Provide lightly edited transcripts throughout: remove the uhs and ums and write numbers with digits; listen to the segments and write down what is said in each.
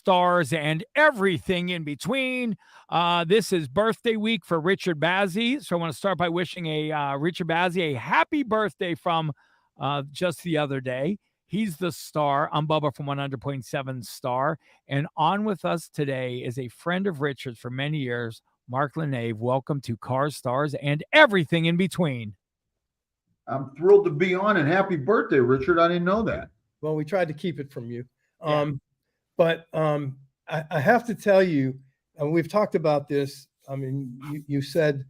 stars, and everything in between. This is birthday week for Richard Bazzi. So I want to start by wishing Richard Bazzi a happy birthday from just the other day. He's the star. I'm Bubba from 100.7 Star. And on with us today is a friend of Richard's for many years, Mark LaNeve. Welcome to Cars, Stars, and everything in between. I'm thrilled to be on, and happy birthday, Richard. I didn't know that. Well, we tried to keep it from you. Yeah. But I have to tell you, and we've talked about this. I mean, you said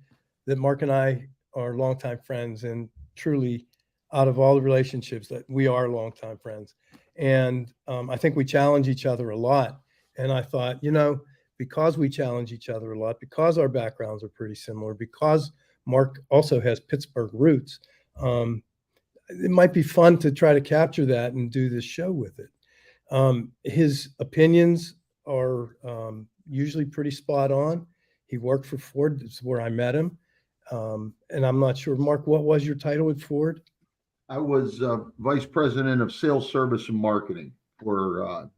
that Mark and I are longtime friends, and truly, out of all the relationships, that we are longtime friends. And I think we challenge each other a lot. And I thought, because we challenge each other a lot, because our backgrounds are pretty similar, because Mark also has Pittsburgh roots, it might be fun to try to capture that and do this show with it. His opinions are usually pretty spot on. He worked for Ford. That's where I met him. And I'm not sure, Mark, what was your title at Ford? I was vice president of sales, service, and marketing for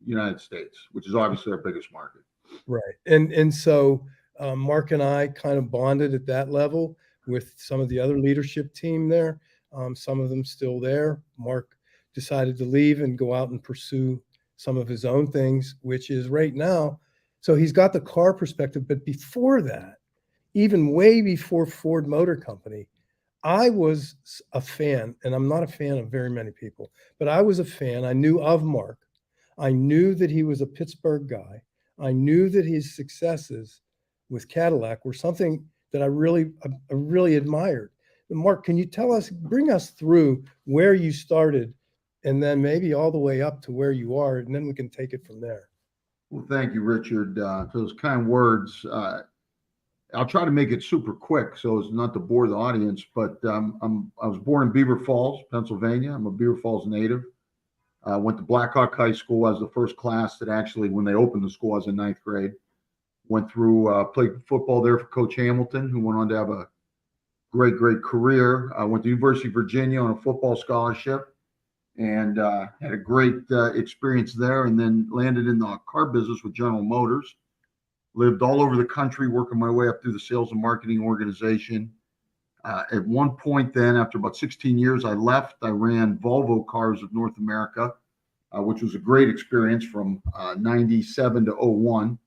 United States, which is obviously our biggest market. Right. And so Mark and I kind of bonded at that level with some of the other leadership team there. Some of them still there. Mark decided to leave and go out and pursue some of his own things, which is right now. So he's got the car perspective. But before that, even way before Ford Motor Company, I was a fan, and I'm not a fan of very many people, but I was a fan. I knew of Mark. I knew that he was a Pittsburgh guy. I knew that his successes with Cadillac were something that I really admired. And Mark, can you bring us through where you started, and then maybe all the way up to where you are, and then we can take it from there. Well, thank you, Richard, for those kind words. I'll try to make it super quick so as not to bore the audience, but I was born in Beaver Falls, Pennsylvania. I'm a Beaver Falls native. Went to Blackhawk High School. I was the first class that actually, when they opened the school, I was in ninth grade. Went through, played football there for Coach Hamilton, who went on to have a great career. I went to University of Virginia on a football scholarship and had a great experience there, and then landed in the car business with General Motors. Lived all over the country, working my way up through the sales and marketing organization. At one point then, after about 16 years, I left. I ran Volvo Cars of North America, which was a great experience from 97 to 01.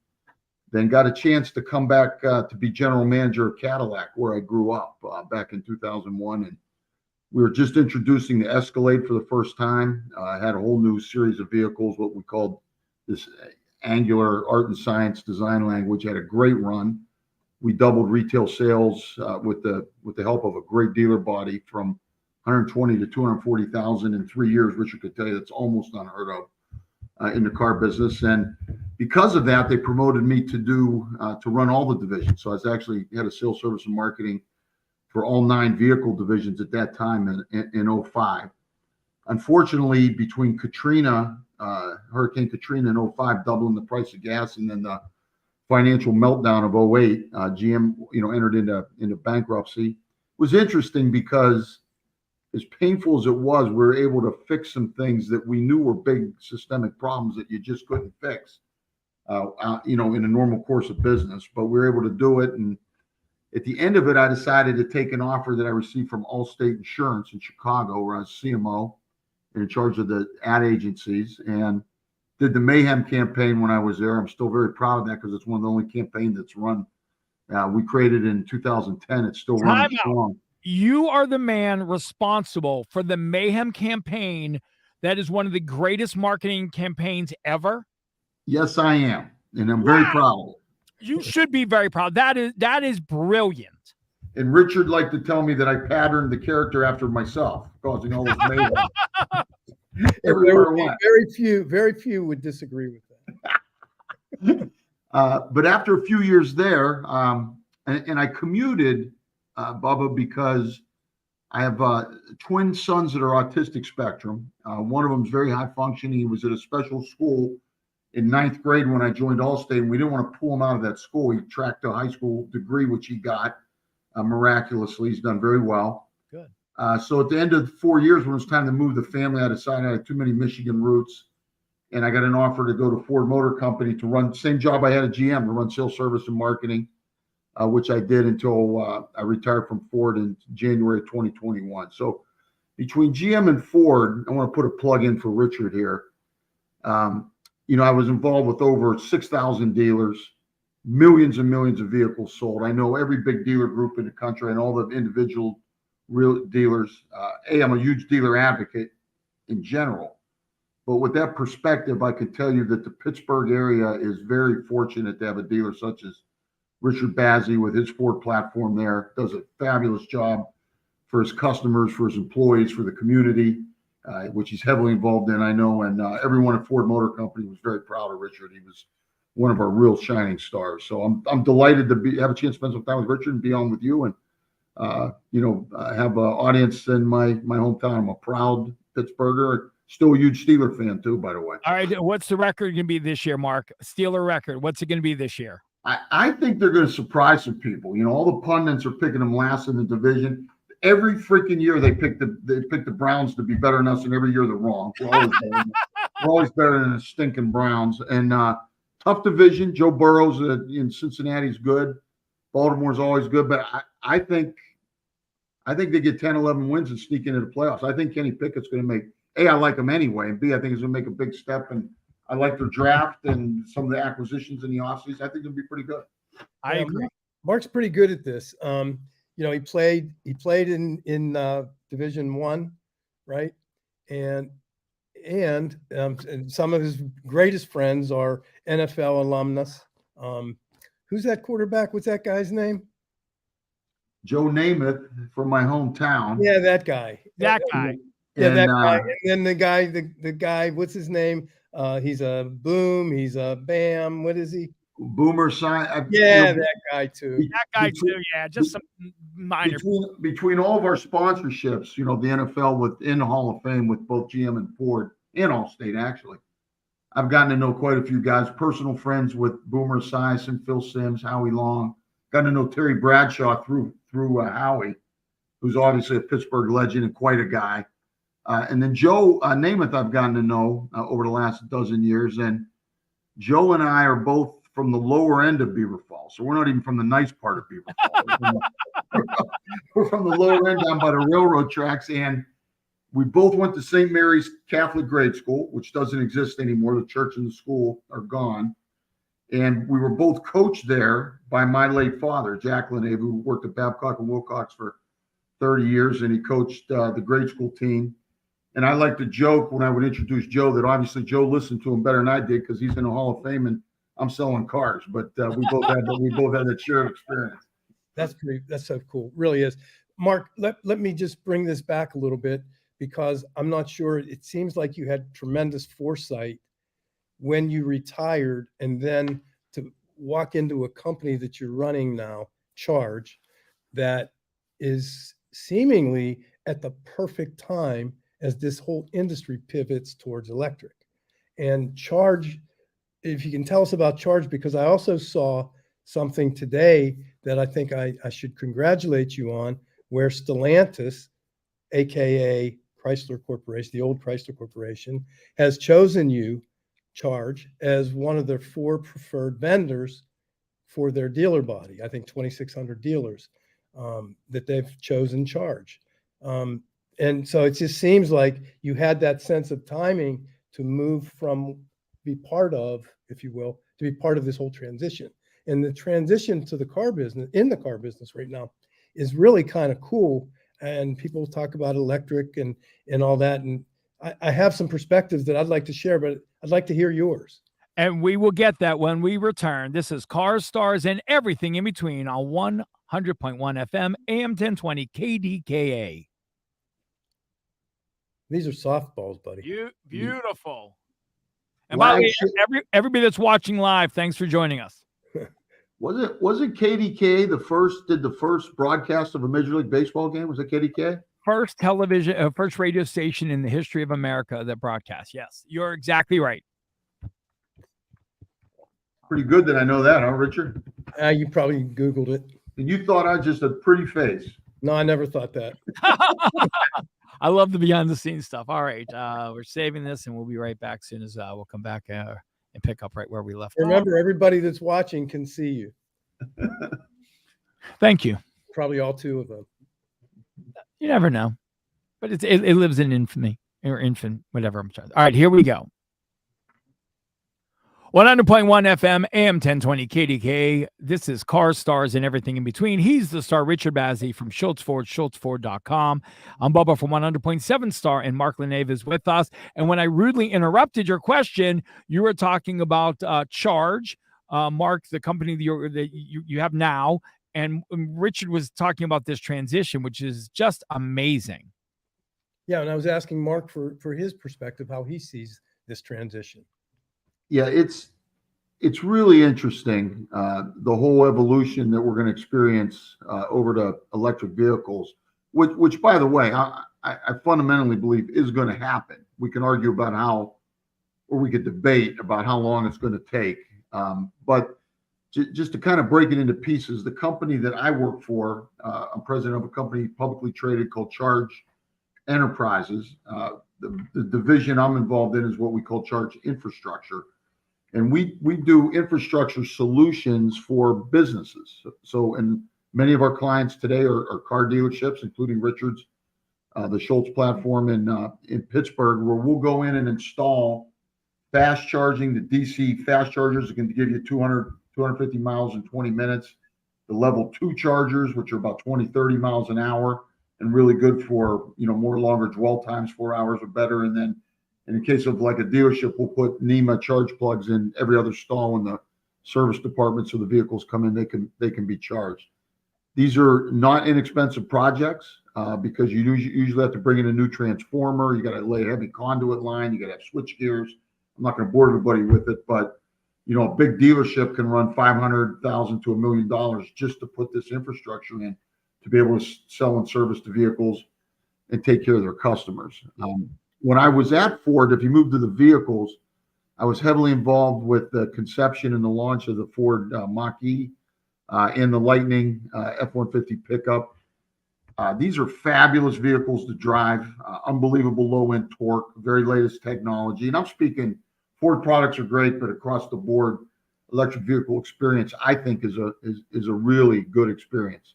Then got a chance to come back to be general manager of Cadillac, where I grew up back in 2001. And we were just introducing the Escalade for the first time. I had a whole new series of vehicles, what we called this Angular art and science design language. Had a great run. We doubled retail sales with the help of a great dealer body from 120 to 240,000 in 3 years. Richard could tell you that's almost unheard of in the car business. And because of that, they promoted me to run all the divisions. So I was actually head of sales, service, and marketing for all 9 vehicle divisions at that time in 05. Unfortunately, between Hurricane Katrina in 05, doubling the price of gas, and then the financial meltdown of 08, GM, entered into bankruptcy. It was interesting because, as painful as it was, we were able to fix some things that we knew were big systemic problems that you just couldn't fix, in a normal course of business. But we were able to do it. And at the end of it, I decided to take an offer that I received from Allstate Insurance in Chicago, where I was CMO and in charge of the ad agencies, and did the Mayhem campaign when I was there. I'm still very proud of that because it's one of the only campaigns that's run. We created it in 2010. It's still running strong. You are the man responsible for the Mayhem campaign. That is one of the greatest marketing campaigns ever. Yes, I am. And I'm very proud of it. You should be very proud. That is brilliant. And Richard liked to tell me that I patterned the character after myself, causing all this mayhem. Everywhere I went. Very few would disagree with that. But after a few years there, and I commuted, Bubba, because I have twin sons that are autistic spectrum. One of them is very high functioning. He was at a special school in ninth grade when I joined Allstate, and we didn't want to pull him out of that school. He tracked a high school degree, which he got miraculously. He's done very well. Good. So at the end of 4 years, when it was time to move the family, I decided I had too many Michigan roots, and I got an offer to go to Ford Motor Company to run same job I had at GM, to run sales, service, and marketing, which I did until I retired from Ford in January of 2021. So between GM and Ford, I want to put a plug in for Richard here. I was involved with over 6,000 dealers, millions and millions of vehicles sold. I know every big dealer group in the country and all the individual real dealers. I'm a huge dealer advocate in general. But with that perspective, I could tell you that the Pittsburgh area is very fortunate to have a dealer such as Richard Bazzi with his Ford platform there. Does a fabulous job for his customers, for his employees, for the community, which he's heavily involved in, I know. And everyone at Ford Motor Company was very proud of Richard. He was one of our real shining stars. So I'm delighted to have a chance to spend some time with Richard and be on with you, and have an audience in my hometown. I'm a proud Pittsburgher. Still a huge Steeler fan too, by the way. All right, what's the record going to be this year, Mark? Steeler record. What's it going to be this year? I think they're going to surprise some people. All the pundits are picking them last in the division. Every freaking year they pick the Browns to be better than us, and every year they're wrong. We're always better than the stinking Browns. And tough division. Joe Burrow's in Cincinnati's good. Baltimore's always good, but I think they get 10, 11 wins and sneak into the playoffs. I think Kenny Pickett's going to make. A, I like him anyway, and B, I think he's going to make a big step. And I like their draft and some of the acquisitions in the offseason. I think it'll be pretty good. I agree. Mark's pretty good at this. He played in Division I, right? And some of his greatest friends are NFL alumnus. Who's that quarterback? What's that guy's name? Joe Namath from my hometown. Yeah, that guy. That guy. Yeah, that guy. And then the guy, what's his name? He's a Boom. He's a Bam. What is he? Boomer sign. That guy too. That guy too. Yeah, just some minor. Between all of our sponsorships, the NFL within the Hall of Fame with both GM and Ford and Allstate, actually, I've gotten to know quite a few guys. Personal friends with Boomer Esiason, Phil Simms, Howie Long. Got to know Terry Bradshaw through Howie, who's obviously a Pittsburgh legend and quite a guy. And then Joe Namath I've gotten to know over the last dozen years. And Joe and I are both from the lower end of Beaver Falls. So we're not even from the nice part of Beaver Falls. We're from the lower end down by the railroad tracks. And we both went to St. Mary's Catholic Grade School, which doesn't exist anymore. The church and the school are gone. And we were both coached there by my late father, Jack LaNeve, who worked at Babcock and Wilcox for 30 years. And he coached the grade school team. And I like to joke when I would introduce Joe that obviously Joe listened to him better than I did because he's in the Hall of Fame and I'm selling cars. But we both had that shared experience. That's so cool. Really is. Mark, let me just bring this back a little bit because I'm not sure. It seems like you had tremendous foresight when you retired and then to walk into a company that you're running now, Charge, that is seemingly at the perfect time as this whole industry pivots towards electric. And Charge, if you can tell us about Charge, because I also saw something today that I think I should congratulate you on, where Stellantis, AKA Chrysler Corporation, the old Chrysler Corporation, has chosen you, Charge, as one of their 4 preferred vendors for their dealer body. I think 2,600 dealers that they've chosen Charge. And so it just seems like you had that sense of timing to move from be part of, if you will, to be part of this whole transition. And the transition to the car business, in the car business right now, is really kind of cool. And people talk about electric and all that. And I have some perspectives that I'd like to share, but I'd like to hear yours. And we will get that when we return. This is Cars, Stars, and everything in between on 100.1 FM, AM 1020, KDKA. These are softballs, buddy. Beautiful. And by the way, everybody that's watching live, thanks for joining us. Wasn't KDKA did the first broadcast of a Major League Baseball game? Was it KDKA? First first radio station in the history of America that broadcasts. Yes, you're exactly right. Pretty good that I know that, huh, Richard? You probably Googled it. And you thought I just a pretty face. No, I never thought that. I love the behind the scenes stuff. All right. We're saving this and we'll be right back soon as we'll come back and pick up right where we left off. Remember, everybody that's watching can see you. Thank you. Probably all two of them. You never know. But it lives in infamy or infant, whatever I'm trying. All right, here we go. 100.1 FM, AM 1020 KDK. This is Car Stars and everything in between. He's the star, Richard Bazzi from Schultz Ford, schultzford.com. I'm Bubba from 100.7 Star, and Mark LaNeve is with us. And when I rudely interrupted your question, you were talking about Charge, Mark, the company that you have now. And Richard was talking about this transition, which is just amazing. Yeah, and I was asking Mark for his perspective, how he sees this transition. Yeah, it's really interesting, the whole evolution that we're going to experience over to electric vehicles, which by the way, I fundamentally believe is going to happen. We can argue about how, or we could debate about how long it's going to take. But just to kind of break it into pieces, the company that I work for, I'm president of a company publicly traded called Charge Enterprises. The division I'm involved in is what we call Charge Infrastructure. And we do infrastructure solutions for businesses. So, and many of our clients today are car dealerships, including Richard's, the Schultz platform in Pittsburgh, where we'll go in and install fast charging, the DC fast chargers that can give you 250 miles in 20 minutes. The level 2 chargers, which are about 20, 30 miles an hour and really good for, more longer dwell times, 4 hours or better. And then in the case of like a dealership, we'll put NEMA charge plugs in every other stall in the service department, so the vehicles come in, they can be charged. These are not inexpensive projects because you usually have to bring in a new transformer. You got to lay a heavy conduit line. You got to have switch gears. I'm not going to bore everybody with it, but a big dealership can run $500,000 to $1 million just to put this infrastructure in to be able to sell and service the vehicles and take care of their customers. When I was at Ford, if you move to the vehicles, I was heavily involved with the conception and the launch of the Ford Mach-E and the Lightning F-150 pickup. These are fabulous vehicles to drive, unbelievable low-end torque, very latest technology. And I'm speaking, Ford products are great, but across the board, electric vehicle experience, I think, is a really good experience.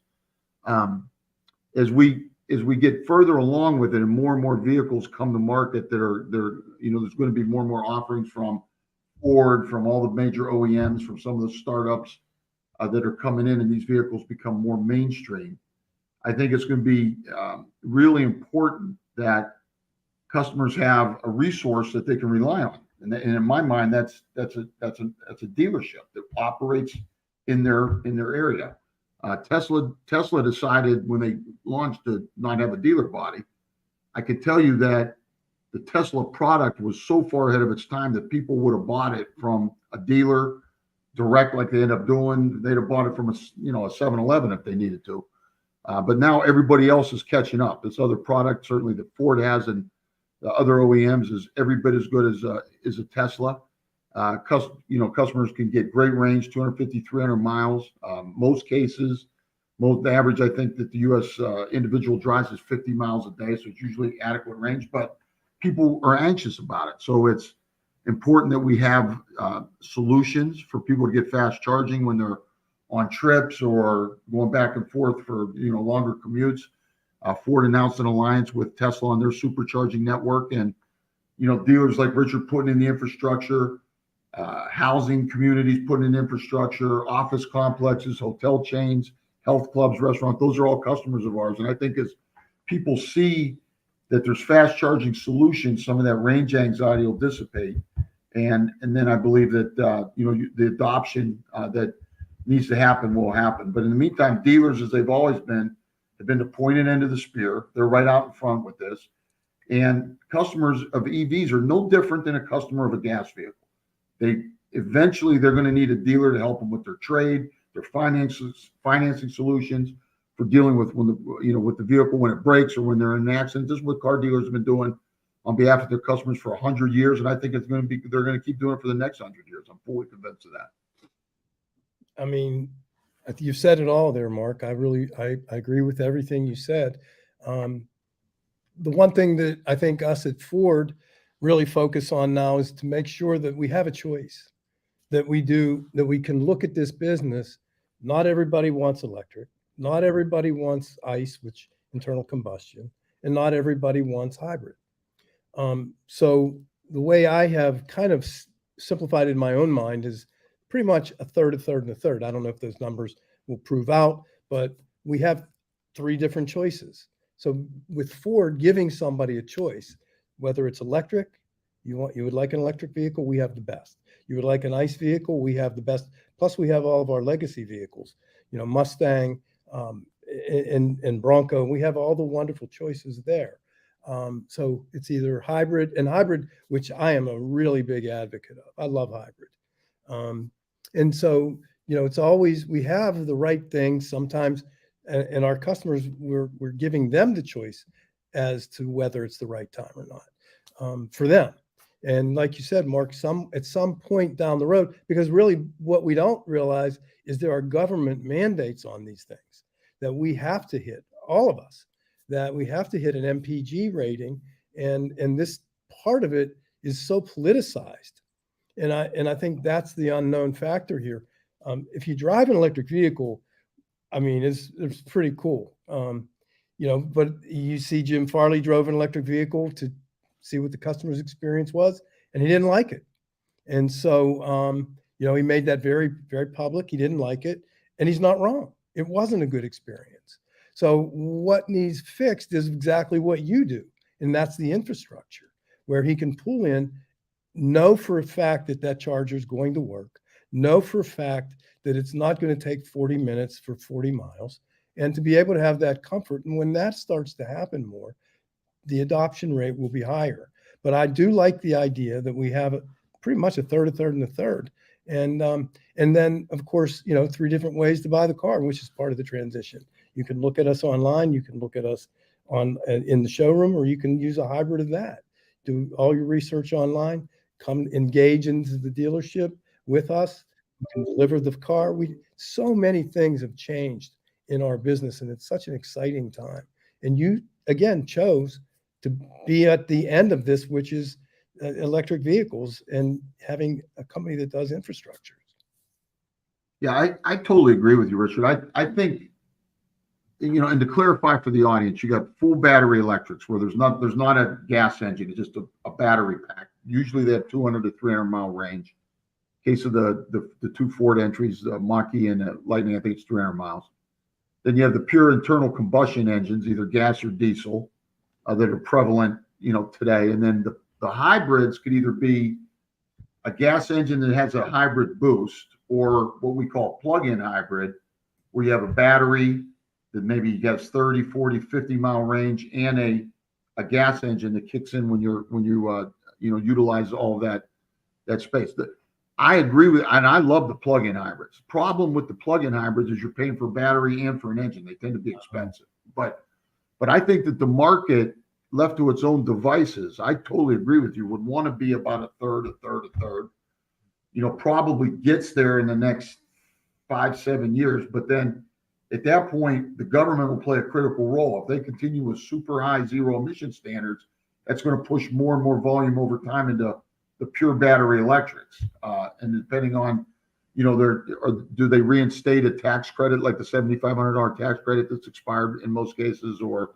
As we get further along with it and more vehicles come to market that are, there's going to be more and more offerings from Ford, from all the major OEMs, from some of the startups that are coming in, and these vehicles become more mainstream. I think it's going to be really important that customers have a resource that they can rely on. And in my mind, that's a dealership that operates in their area. Tesla decided when they launched to not have a dealer body. I could tell you that the Tesla product was so far ahead of its time that people would have bought it from a dealer direct, like they end up doing. They'd have bought it from a 7-Eleven if they needed to. But now everybody else is catching up. This other product, certainly that Ford has and the other OEMs, is every bit as good as a Tesla. Customers can get great range, 250, 300 miles. Most cases, the average I think that the U.S. Individual drives is 50 miles a day, so it's usually adequate range. But people are anxious about it, so it's important that we have solutions for people to get fast charging when they're on trips or going back and forth for longer commutes. Ford announced an alliance with Tesla on their supercharging network, and dealers like Richard putting in the infrastructure. Housing communities putting in infrastructure, office complexes, hotel chains, health clubs, restaurants, those are all customers of ours. And I think as people see that there's fast charging solutions, some of that range anxiety will dissipate. And then I believe that, the adoption that needs to happen will happen. But in the meantime, dealers, as they've always been, have been the pointed end of the spear. They're right out in front with this. And customers of EVs are no different than a customer of a gas vehicle. They're going to need a dealer to help them with their trade, their financing solutions for dealing with with the vehicle when it breaks or when they're in an accident. This is what car dealers have been doing on behalf of their customers for 100 years, and I think they're going to keep doing it for the next 100 years. I'm fully convinced of that. I mean, you've said it all there, Mark. I agree with everything you said. the one thing that I think us at Ford really focus on now is to make sure that we have a choice, that we can look at this business. Not everybody wants electric. Not everybody wants ICE, which internal combustion, and not everybody wants hybrid. So the way I have kind of simplified in my own mind is pretty much a third, a third, and a third. I don't know if those numbers will prove out, but we have 3 different choices. So with Ford giving somebody a choice, whether it's electric, you would like an electric vehicle, we have the best. You would like an ICE vehicle, we have the best. Plus we have all of our legacy vehicles, Mustang, and Bronco. We have all the wonderful choices there. So it's either hybrid, which I am a really big advocate of. I love hybrid. And so, it's always, we have the right thing sometimes, and our customers, we're giving them the choice as to whether it's the right time or not, for them. And like you said, Mark, at some point down the road, because really what we don't realize is there are government mandates on these things that we have to hit, all of us, that we have to hit an MPG rating. And this part of it is so politicized. And I think that's the unknown factor here. If you drive an electric vehicle, I mean, it's pretty cool. But you see Jim Farley drove an electric vehicle to see what the customer's experience was, and he didn't like it. And so, he made that very, very public. He didn't like it, and he's not wrong. It wasn't a good experience. So what needs fixed is exactly what you do, and that's the infrastructure where he can pull in, know for a fact that charger is going to work, know for a fact that it's not going to take 40 minutes for 40 miles, and to be able to have that comfort. And when that starts to happen more, the adoption rate will be higher. But I do like the idea that we have pretty much a third, and a third. And then, of course, 3 different ways to buy the car, which is part of the transition. You can look at us online. You can look at us in the showroom, or you can use a hybrid of that. Do all your research online. Come engage into the dealership with us. You can deliver the car. So many things have changed in our business, and it's such an exciting time. And you, again, chose to be at the end of this, which is electric vehicles and having a company that does infrastructure. Yeah, I totally agree with you, Richard. I think, and to clarify for the audience, you got full battery electrics where there's not a gas engine, it's just a battery pack. Usually they have 200 to 300 mile range. In case of the 2 Ford entries, the Mach-E and the Lightning, I think it's 300 miles. Then you have the pure internal combustion engines, either gas or diesel, that are prevalent, today. And then the hybrids could either be a gas engine that has a hybrid boost, or what we call plug-in hybrid, where you have a battery that maybe has 30, 40, 50 mile range, and a gas engine that kicks in when you utilize all that space. I agree with, and I love the plug-in hybrids. Problem with the plug-in hybrids is you're paying for battery and for an engine. They tend to be expensive. But I think that the market, left to its own devices, I totally agree with you, would want to be about a third. Probably gets there in the next 5-7 years. But then at that point, the government will play a critical role. If they continue with super high zero emission standards, that's going to push more and more volume over time into the pure battery electrics. And depending on, do they reinstate a tax credit like the $7,500 tax credit that's expired in most cases, or,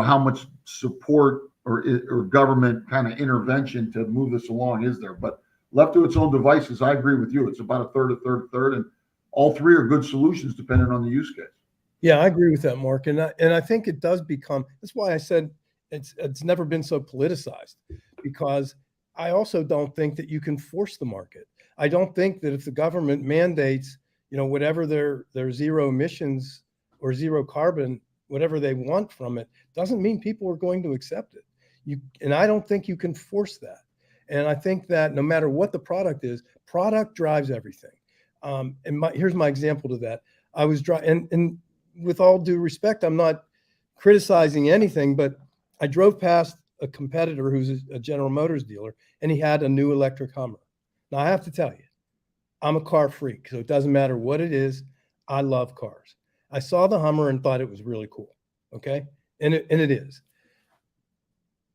how much support or government kind of intervention to move this along is there? But left to its own devices, I agree with you. It's about a third, and all 3 are good solutions depending on the use case. Yeah, I agree with that, Mark. And I think it does become, that's why I said it's never been so politicized, because I also don't think that you can force the market. I don't think that if the government mandates, whatever their zero emissions or zero carbon, whatever they want from it, doesn't mean people are going to accept it. And I don't think you can force that. And I think that no matter what the product is, product drives everything. Here's my example to that. I was driving, and with all due respect, I'm not criticizing anything, but I drove past a competitor who's a General Motors dealer, and he had a new electric Hummer. Now, I have to tell you, I'm a car freak, so it doesn't matter what it is. I love cars. I saw the Hummer and thought it was really cool. Okay. And it is.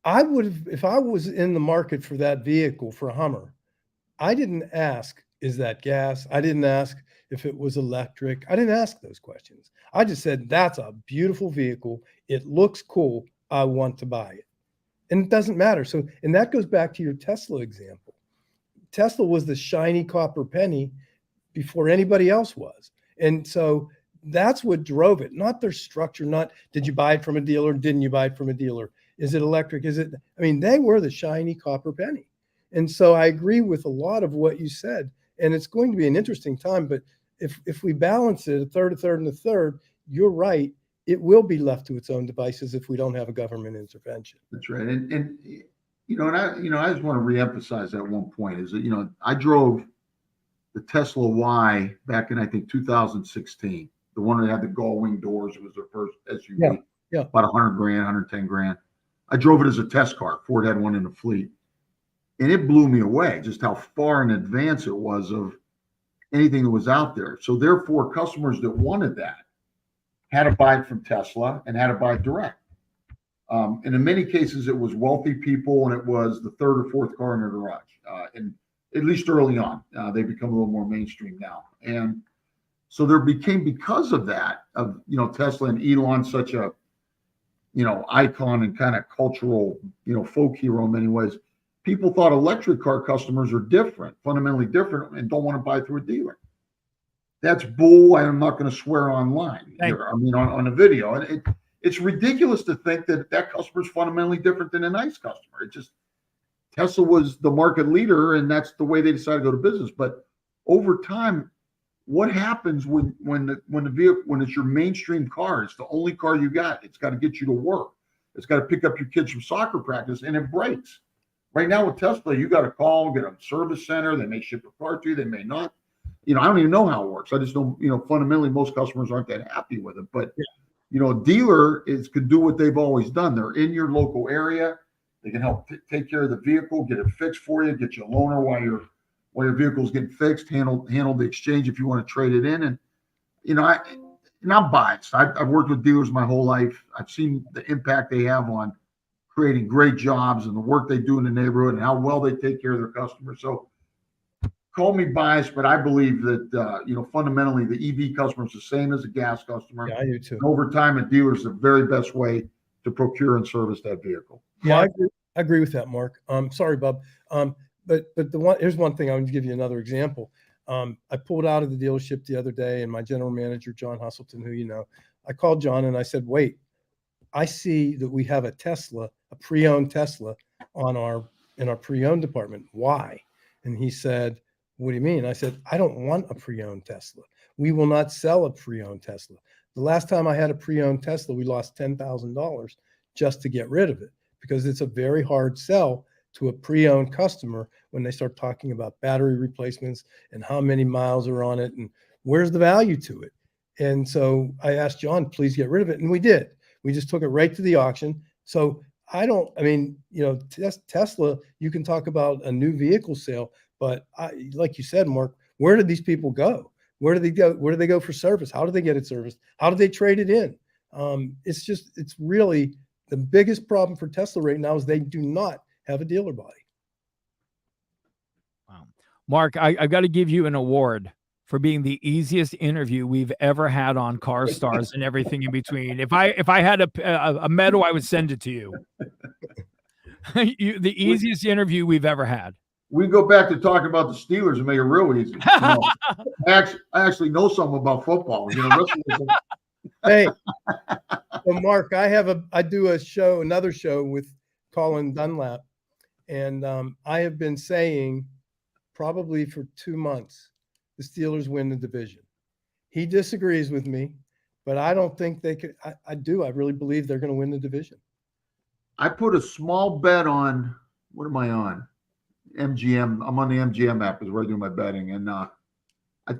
I would have, if I was in the market for that vehicle for a Hummer, I didn't ask, is that gas? I didn't ask if it was electric. I didn't ask those questions. I just said, that's a beautiful vehicle. It looks cool. I want to buy it. And it doesn't matter. So, and that goes back to your Tesla example. Tesla was the shiny copper penny before anybody else was. And so that's what drove it, not their structure, not did you buy it from a dealer, didn't you buy it from a dealer? Is it electric? Is it, I mean, they were the shiny copper penny. And so I agree with a lot of what you said. And it's going to be an interesting time. But if we balance it, a third, and a third, you're right. It will be left to its own devices if we don't have a government intervention. That's right. And I just want to reemphasize that one point is that, I drove the Tesla Y back in, I think, 2016, the one that had the gull wing doors. It was their first SUV, about 100 grand, 110 grand. I drove it as a test car. Ford had one in the fleet. And it blew me away just how far in advance it was of anything that was out there. So therefore, customers that wanted that had to buy it from Tesla and had to buy it direct. And in many cases, it was wealthy people, and it was the third or fourth car in their garage. And at least early on, they become a little more mainstream now. And so there became, because of that, of Tesla and Elon, such a icon and kind of cultural folk hero in many ways. People thought electric car customers are different, fundamentally different, and don't want to buy through a dealer. That's bull. I'm not going to swear online here. I mean, on a video. And it's ridiculous to think that customer is fundamentally different than a nice customer. It just, Tesla was the market leader, and that's the way they decided to go to business. But over time, what happens when the vehicle, when it's your mainstream car, it's the only car you got, it's got to get you to work, it's got to pick up your kids from soccer practice, and it breaks. Right now with Tesla, you got to call, get a service center. They may ship a car to you, they may not. I don't even know how it works. I just don't, fundamentally, most customers aren't that happy with it. But, a dealer could do what they've always done. They're in your local area. They can help take care of the vehicle, get it fixed for you, get you a loaner while your vehicle's getting fixed, handle the exchange if you want to trade it in. And, I'm biased. I've worked with dealers my whole life. I've seen the impact they have on creating great jobs and the work they do in the neighborhood and how well they take care of their customers. So call me biased, but I believe that, fundamentally the EV customer is the same as a gas customer. Yeah, I do too. And over time, a dealer is the very best way to procure and service that vehicle. Yeah, I agree with that, Mark. Sorry, Bob. But here's one thing. I'm going to give you another example. I pulled out of the dealership the other day, and my general manager, John Hustleton, who I called John and I said, wait, I see that we have a Tesla, a pre-owned Tesla in our pre-owned department. Why? And he said, what do you mean? I said, I don't want a pre-owned Tesla. We will not sell a pre-owned Tesla. The last time I had a pre-owned Tesla, we lost $10,000 just to get rid of it, because it's a very hard sell to a pre-owned customer when they start talking about battery replacements and how many miles are on it and where's the value to it. And so I asked John, please get rid of it. And we did. We just took it right to the auction. So Tesla, you can talk about a new vehicle sale, but like you said, Mark, where did these people go? Where do they go? Where do they go for service? How do they get it serviced? How do they trade it in? It's really the biggest problem for Tesla right now is they do not have a dealer body. Wow. Mark, I've got to give you an award for being the easiest interview we've ever had on Car Stars and everything in between. If I had a medal, I would send it to you. The easiest interview we've ever had. We go back to talking about the Steelers and make it real easy. I actually know something about football. Hey, so Mark, I do another show with Colin Dunlap, and I have been saying probably for 2 months the Steelers win the division. He disagrees with me, but I don't think they could. I do. I really believe they're going to win the division. I put a small bet on, what am I on? MGM. I'm on the MGM app is where I do my betting. And I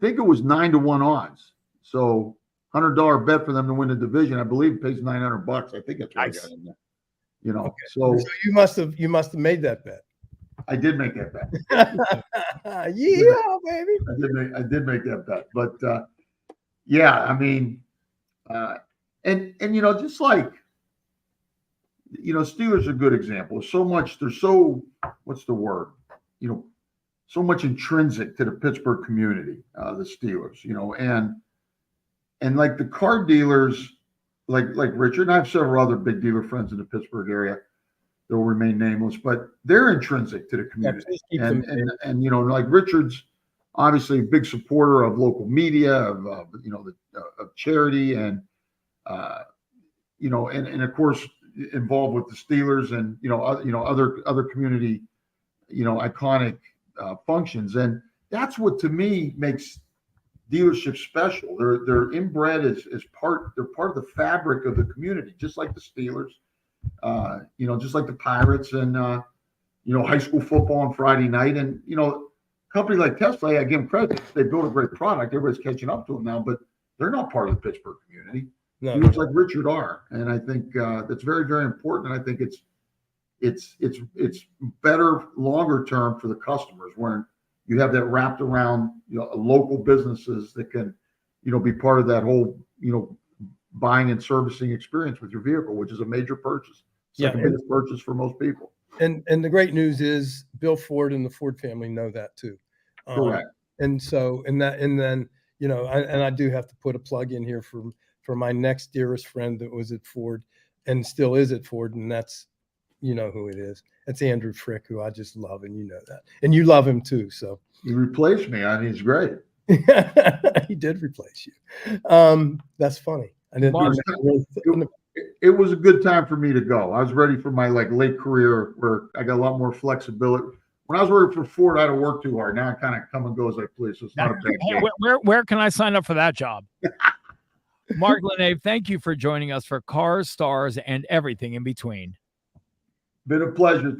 think it was 9-1 odds. So $100 bet for them to win the division. I believe it pays $900. I think that's what I got in there. Okay. So you must have made that bet. I did make that bet. Yeah, baby. I did make that bet. But yeah, I mean, and just like, Steelers are a good example. So much, there's so, what's the word? So much intrinsic to the Pittsburgh community, the Steelers, and like the car dealers, like Richard, and I have several other big dealer friends in the Pittsburgh area. They'll remain nameless, but they're intrinsic to the community. And like Richard's obviously a big supporter of local media, of charity, and and of course involved with the Steelers and other community iconic functions, and that's what to me makes dealerships special. They're inbred as part. They're part of the fabric of the community, just like the Steelers, just like the Pirates, and high school football on Friday night, and a company like Tesla, I give them credit. They built a great product. Everybody's catching up to them now, but they're not part of the Pittsburgh community. No. Dealers like Richard are, and I think that's very, very important. And I think it's better longer term for the customers when you have that wrapped around local businesses that can be part of that whole buying and servicing experience with your vehicle, which is a major purchase. Second biggest purchase for most people. And the great news is Bill Ford and the Ford family know that too. Correct. And so then I do have to put a plug in here for my next dearest friend that was at Ford and still is at Ford, and that's who it is. It's Andrew Frick, who I just love, and you know that, and you love him too. So he replaced me, and he's great. He did replace you. That's funny. I didn't. It was a good time for me to go. I was ready for my late career where I got a lot more flexibility. When I was working for Ford, I had to work too hard. Now I kind of come and go as I please. So it's not a big deal. Where can I sign up for that job? Mark LaNeve, thank you for joining us for Cars, Stars, and everything in between. Been a pleasure.